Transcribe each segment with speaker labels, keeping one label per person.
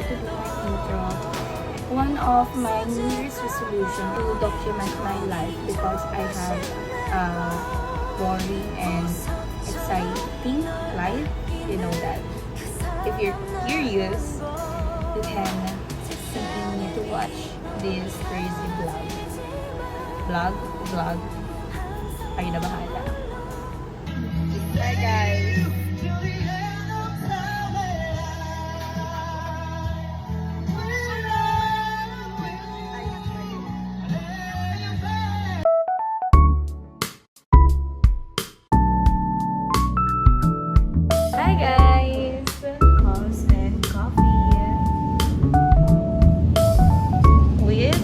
Speaker 1: forgot to do my intro. One of my New Year's resolution to document my life because I have a boring and exciting life. You know that. If you're curious, you can continue to watch this crazy vlog. Kayo na bahala. Hi guys! Hi guys! House and coffee with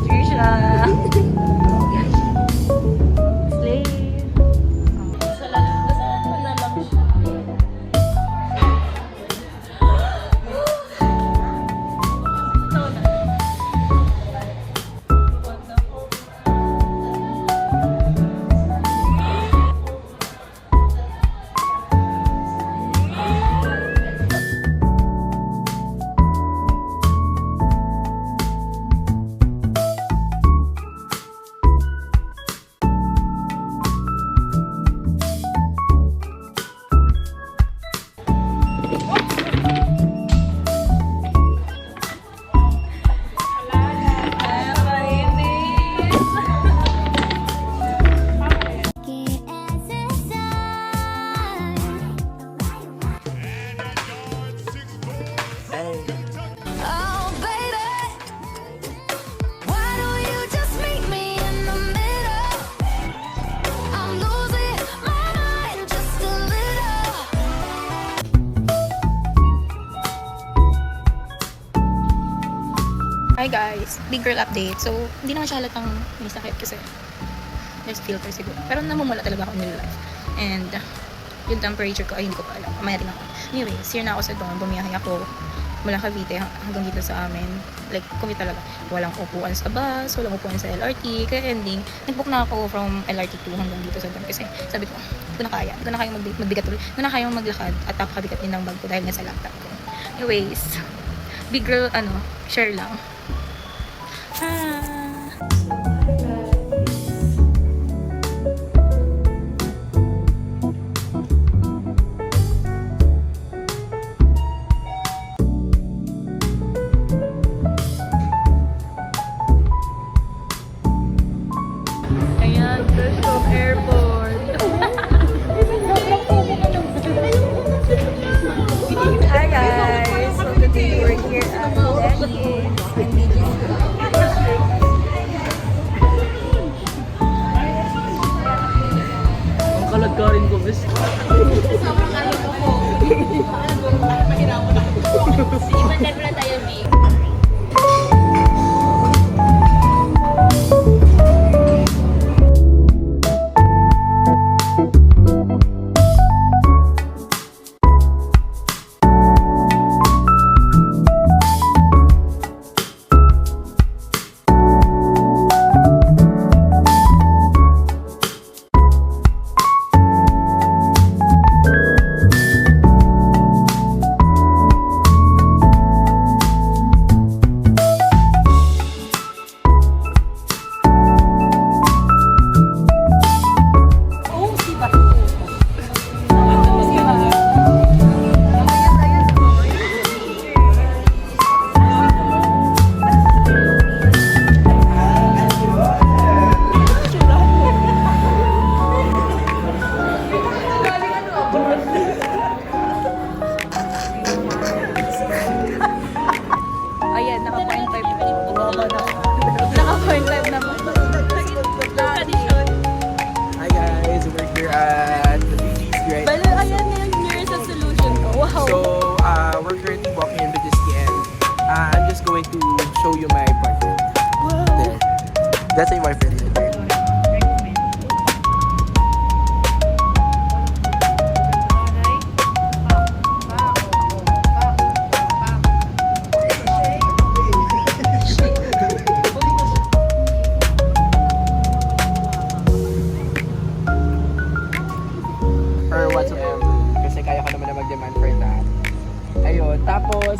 Speaker 1: Trisha. Slave. Hi guys, big girl update. So, hindi naman siya halatang may sakit kasi there's filter siguro. Pero namumula talaga ako in real life. And yung temperature ko, ay hindi ko pa alam. Mamaya rin ako. Anyways, here na ako sa dorm. Bumiyahe ako mula Cavite hanggang dito sa amin. Like, commute talaga. Walang upuan sa bus, walang upuan sa LRT. Kaya ending, nag-book na ako from LRT 2 hanggang dito sa dorm. Kasi sabi ko, hindi ko na kaya. Hindi ko na kayang magbigat tuloy. Hindi ko na kayang maglakad at napakabigat din ng bag ko dahil nga sa laptop ko. Anyways, big girl, share lang. Ayan, Gresham Airport. Hi guys! So today we're here at Denny's.
Speaker 2: Ang kalagkarin ko, bes.
Speaker 3: Sobrang ano ko po. Mahirapan ako. Iman na tayo, Big.
Speaker 1: Ayan, naka-point 5 na. Naka-point 5 na po.
Speaker 2: Hi guys, we're here at the BGC right
Speaker 1: Balo, ayan na yung New Year's resolution ko. Wow!
Speaker 2: So, we're currently walking in BGC and I'm just going to show you my boyfriend.
Speaker 1: Wow!
Speaker 2: There. That's my boyfriend right there. Or whatsoever. Kasi kaya ko naman na mag-demand for that. Ayun. Tapos,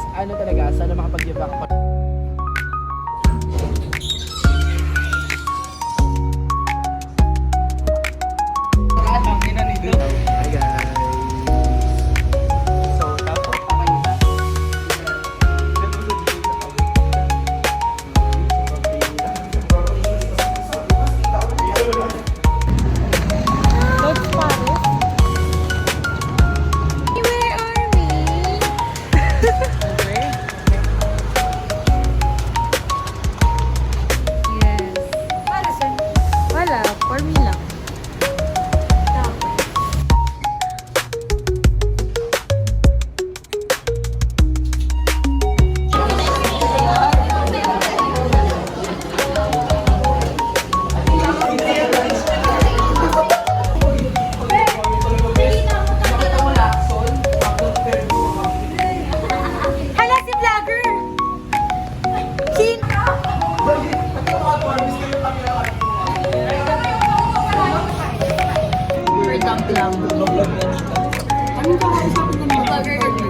Speaker 3: vlogger ka din.